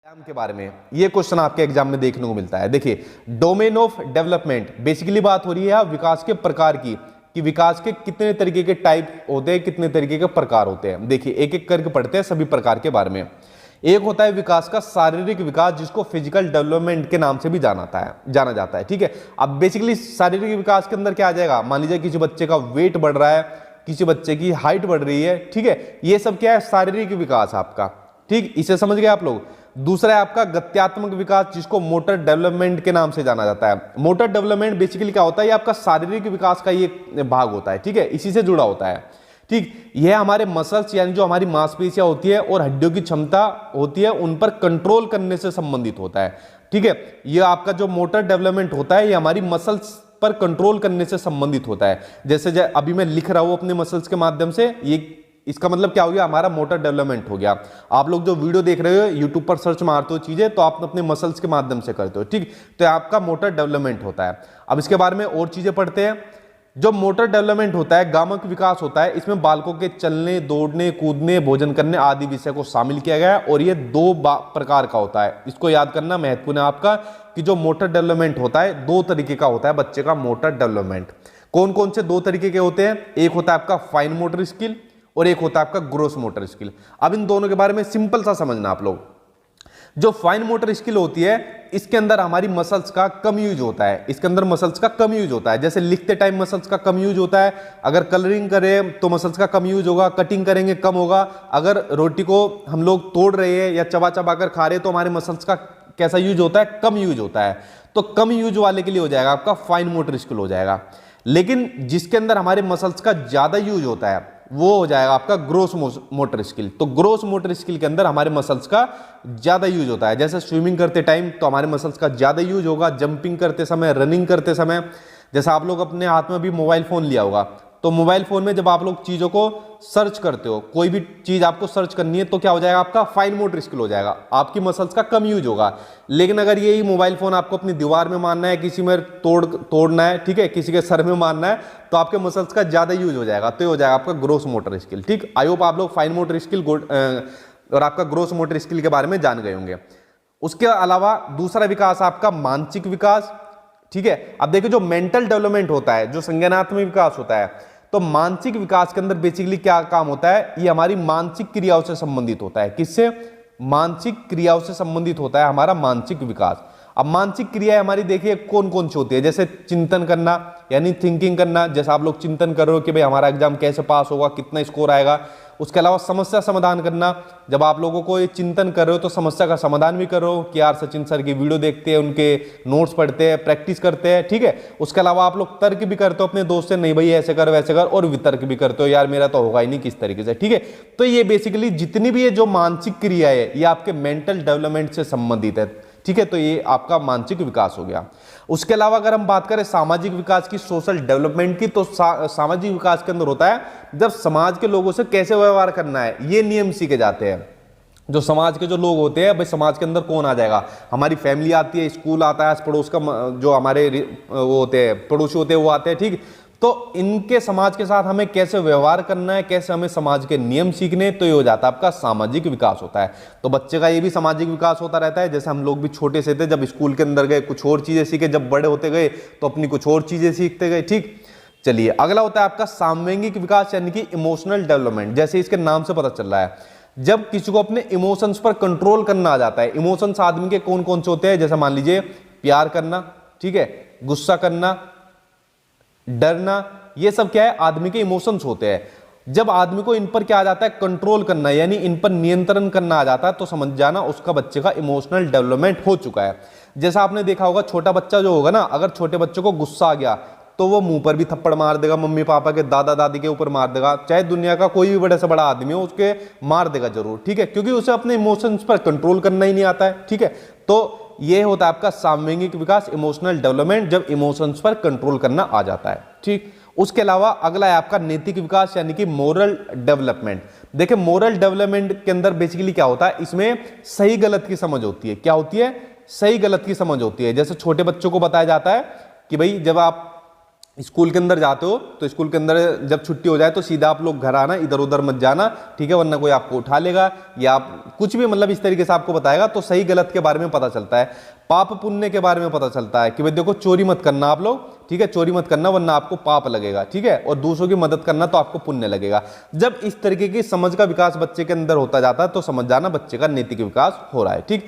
व्यायाम के बारे में ये क्वेश्चन आपके एग्जाम में देखने को मिलता है। देखिए, डोमेन ऑफ डेवलपमेंट, बेसिकली बात हो रही है विकास के प्रकार की, कि विकास के कितने तरीके के टाइप होते हैं, कितने तरीके के प्रकार होते हैं। देखिए, एक एक करके पढ़ते हैं सभी प्रकार के बारे में। एक होता है विकास का शारीरिक विकास, जिसको फिजिकल डेवलपमेंट के नाम से भी जाना जाता है। ठीक है, अब बेसिकली शारीरिक विकास के अंदर क्या आ जाएगा, मान लीजिए किसी बच्चे का वेट बढ़ रहा है, किसी बच्चे की हाइट बढ़ रही है, ठीक है, ये सब क्या है, शारीरिक विकास आपका। ठीक, इसे समझ गए आप लोग। दूसरा है आपका गत्यात्मक विकास, जिसको मोटर डेवलपमेंट के नाम से जाना जाता है। मोटर डेवलपमेंट बेसिकली क्या होता है, ये आपका शारीरिक विकास का ये भाग होता है। ठीक है, इसी से जुड़ा होता है। ठीक, यह हमारे मसल्स यानी जो हमारी मांसपेशियां होती है और हड्डियों की क्षमता होती है, उन पर कंट्रोल करने से संबंधित होता है। ठीक है, यह आपका जो मोटर डेवलपमेंट होता है, ये हमारी मसल्स पर कंट्रोल करने से संबंधित होता है। जैसे अभी मैं लिख रहा हूं अपने मसल्स के माध्यम से, ये इसका मतलब क्या हो गया, हमारा मोटर डेवलपमेंट हो गया। आप लोग जो वीडियो देख रहे हो, यूट्यूब पर सर्च मारते हो चीजें, तो आप अपने मसल्स के माध्यम से करते हो। ठीक, तो आपका मोटर डेवलपमेंट होता है। अब इसके बारे में और चीजें पढ़ते हैं। जो मोटर डेवलपमेंट होता है, गामक विकास होता है, इसमें बालकों के चलने, दौड़ने, कूदने, भोजन करने आदि विषय को शामिल किया गया है। और ये दो प्रकार का होता है, इसको याद करना महत्वपूर्ण है आपका, कि जो मोटर डेवलपमेंट होता है दो तरीके का होता है बच्चे का मोटर डेवलपमेंट। कौन कौन से दो तरीके के होते हैं, एक होता है आपका फाइन मोटर स्किल और एक होता है आपका ग्रोस मोटर स्किल। अब इन दोनों के बारे में सिंपल सा समझना आप लोग। जो फाइन मोटर स्किल होती है, इसके अंदर हमारी मसल्स का कम यूज होता है, इसके अंदर मसल्स का कम यूज होता है। जैसे लिखते टाइम मसल्स का कम यूज होता है, अगर कलरिंग करें तो मसल्स का कम यूज होगा, कटिंग करेंगे कम होगा, अगर रोटी को हम लोग तोड़ रहे हैं या चबा चबा कर खा रहे हैं तो हमारे मसल्स का कैसा यूज होता है, कम यूज होता है। तो कम यूज वाले के लिए हो जाएगा आपका फाइन मोटर स्किल हो जाएगा। लेकिन जिसके अंदर हमारे मसल्स का ज्यादा यूज होता है, वो हो जाएगा आपका ग्रोस मोटर स्किल। तो ग्रोस मोटर स्किल के अंदर हमारे मसल्स का ज्यादा यूज होता है। जैसे स्विमिंग करते टाइम तो हमारे मसल्स का ज्यादा यूज होगा, जंपिंग करते समय, रनिंग करते समय। जैसे आप लोग अपने हाथ में भी मोबाइल फोन लिया होगा, तो मोबाइल फोन में जब आप लोग चीजों को सर्च करते हो, कोई भी चीज आपको सर्च करनी है, तो क्या हो जाएगा, आपका फाइन मोटर स्किल हो जाएगा, आपकी मसल्स का कम यूज होगा। लेकिन अगर यही मोबाइल फोन आपको अपनी दीवार में मारना है, किसी में तोड़ना है, ठीक है, किसी के सर में मारना है, तो आपके मसल्स का ज्यादा यूज हो जाएगा, तो ये हो जाएगा आपका ग्रोस मोटर स्किल। ठीक, आई होप आप लोग फाइन मोटर स्किल और आपका ग्रोस मोटर स्किल के बारे में जान गए होंगे। उसके अलावा दूसरा विकास आपका मानसिक विकास। ठीक है, अब देखिए, जो मेंटल डेवलपमेंट होता है, जो संज्ञानात्मक विकास होता है, तो मानसिक विकास के अंदर बेसिकली क्या काम होता है, ये हमारी मानसिक क्रियाओं से संबंधित होता है। किससे, मानसिक क्रियाओं से संबंधित होता है हमारा मानसिक विकास। अब मानसिक क्रिया हमारी देखिए कौन कौन सी होती है, जैसे चिंतन करना यानी थिंकिंग करना, जैसे आप लोग चिंतन कर रहे हो कि भाई हमारा एग्जाम कैसे पास होगा, कितना स्कोर आएगा। उसके अलावा समस्या समाधान करना, जब आप लोगों को ये चिंतन कर रहे हो तो समस्या का समाधान भी करो, कि यार सचिन सर की वीडियो देखते हैं, उनके नोट्स पढ़ते हैं, प्रैक्टिस करते हैं। ठीक है, उसके अलावा आप लोग तर्क भी करते हो अपने दोस्त से, नहीं भाई ऐसे कर वैसे कर, और वितर्क भी करते हो, यार मेरा तो होगा ही नहीं किस तरीके से। ठीक है, तो ये बेसिकली जितनी भी ये जो मानसिक क्रिया है, ये आपके मेंटल डेवलपमेंट से संबंधित है। ठीक है, तो ये आपका मानसिक विकास हो गया। उसके अलावा अगर हम बात करें सामाजिक विकास की, सोशल डेवलपमेंट की, तो सामाजिक विकास के अंदर होता है जब समाज के लोगों से कैसे व्यवहार करना है, ये नियम सीखे जाते हैं। जो समाज के जो लोग होते हैं, भाई समाज के अंदर कौन आ जाएगा, हमारी फैमिली आती है, स्कूल आता है, पड़ोस का जो हमारे वो होते हैं पड़ोसी होते हैं वो आते हैं। ठीक, तो इनके समाज के साथ हमें कैसे व्यवहार करना है, कैसे हमें समाज के नियम सीखने, तो ये हो जाता है आपका सामाजिक विकास होता है। तो बच्चे का ये भी सामाजिक विकास होता रहता है। जैसे हम लोग भी छोटे से थे, जब स्कूल के अंदर गए कुछ और चीजें सीखे, जब बड़े होते गए तो अपनी कुछ और चीजें सीखते गए। ठीक, चलिए अगला होता है आपका सामवेगिक विकास यानी कि इमोशनल डेवलपमेंट। जैसे इसके नाम से पता चल रहा है, जब किसी को अपने इमोशंस पर कंट्रोल करना आ जाता है। इमोशंस आदमी के कौन कौन से होते हैं, जैसे मान लीजिए प्यार करना, ठीक है, गुस्सा करना, डरना, ये सब क्या है, आदमी के इमोशंस होते हैं। जब आदमी को इन पर क्या आ जाता है, कंट्रोल करना, यानी इन पर नियंत्रण करना आ जाता है, तो समझ जाना उसका बच्चे का इमोशनल डेवलपमेंट हो चुका है। जैसा आपने देखा होगा, छोटा बच्चा जो होगा ना, अगर छोटे बच्चे को गुस्सा आ गया तो वो मुंह पर भी थप्पड़ मार देगा, मम्मी पापा के, दादा दादी के ऊपर मार देगा, चाहे दुनिया का कोई भी बड़े से बड़ा आदमी हो उसके मार देगा जरूर। ठीक है, क्योंकि उसे अपने इमोशंस पर कंट्रोल करना ही नहीं आता है। ठीक है, तो ये होता है आपका सामवेगिक विकास, इमोशनल डेवलपमेंट, जब इमोशंस पर कंट्रोल करना आ जाता है। ठीक, उसके अलावा अगला है आपका नैतिक विकास यानी कि मोरल डेवलपमेंट। देखिए, मोरल डेवलपमेंट के अंदर बेसिकली क्या होता है, इसमें सही गलत की समझ होती है। क्या होती है, सही गलत की समझ होती है। जैसे छोटे बच्चों को बताया जाता है कि भाई जब आप स्कूल के अंदर जाते हो तो स्कूल के अंदर जब छुट्टी हो जाए तो सीधा आप लोग घर आना, इधर उधर मत जाना, ठीक है, वरना कोई आपको उठा लेगा या आप कुछ भी मतलब इस तरीके से आपको बताएगा। तो सही गलत के बारे में पता चलता है, पाप पुण्य के बारे में पता चलता है कि भाई देखो चोरी मत करना आप लोग, ठीक है, चोरी मत करना वरना आपको पाप लगेगा, ठीक है, और दूसरों की मदद करना तो आपको पुण्य लगेगा। जब इस तरीके की समझ का विकास बच्चे के अंदर होता जाता है तो समझ जाना बच्चे का नैतिक विकास हो रहा है, ठीक।